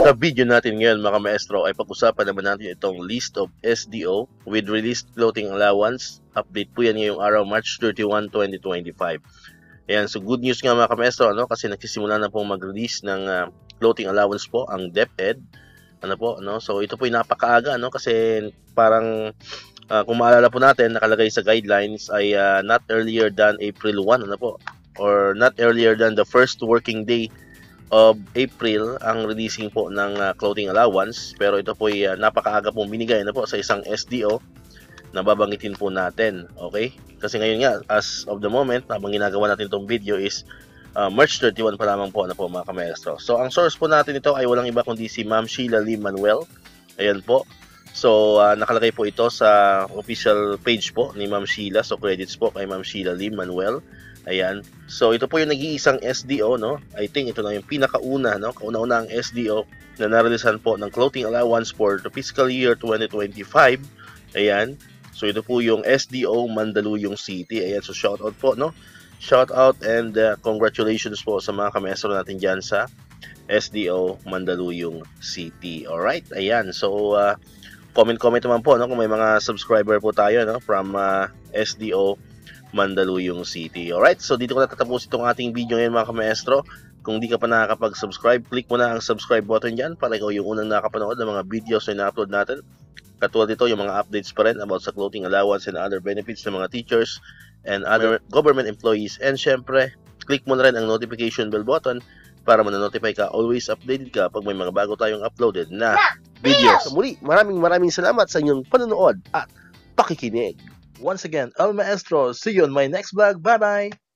Sa video natin ngayon mga maestro ay pag-usapan naman natin itong list of SDO with released clothing allowance. Update po yan ngayong araw, March 31, 2025. Ayan, so good news nga mga maestro, ano, kasi nagsisimula na pong mag-release ng clothing allowance po ang DepEd. So ito po ay napakaaga, kasi parang kung maalala po natin, nakalagay sa guidelines ay not earlier than April 1, or not earlier than the first working day of April ang releasing po ng clothing allowance. Pero ito po ay napakaaga pong binigay sa isang SDO na babanggitin po natin. Okay? Kasi ngayon nga, as of the moment, habang ginagawa natin itong video is March 31 pa lamang po, mga kamaestro. So ang source po natin ito ay walang iba kundi si Ma'am Sheila Lee Manuel. Ayan po. So nakalagay po ito sa official page po ni Ma'am Sheila. So credits po kay Ma'am Sheila Lee Manuel. Ayan. So ito po yung nag-iisang SDO, I think ito na yung pinakauna, kauna-una ang SDO na narelisan po ng clothing allowance for the fiscal year 2025. Ayan. So ito po yung SDO Mandaluyong City. Ayan. So shout out po, Shout out and congratulations po sa mga kamaestro natin diyan sa SDO Mandaluyong City. Alright. Ayan. So comment naman po, kung may mga subscriber po tayo, from SDO Mandaluyong City. Alright, so dito ko natatapos itong ating video ngayon mga kamaestro. Kung di ka pa nakakapag-subscribe, click mo na ang subscribe button dyan para ikaw yung unang nakapanood ng mga videos na na-upload natin. Katulad dito, yung mga updates pa rin about sa clothing allowance and other benefits ng mga teachers and other government employees. And syempre, click mo na rin ang notification bell button para ma-notify ka, always updated ka pag may mga bago tayong uploaded na videos. So muli, maraming salamat sa inyong panonood at pakikinig. Once again, El Maestro, see you on my next vlog. Bye-bye!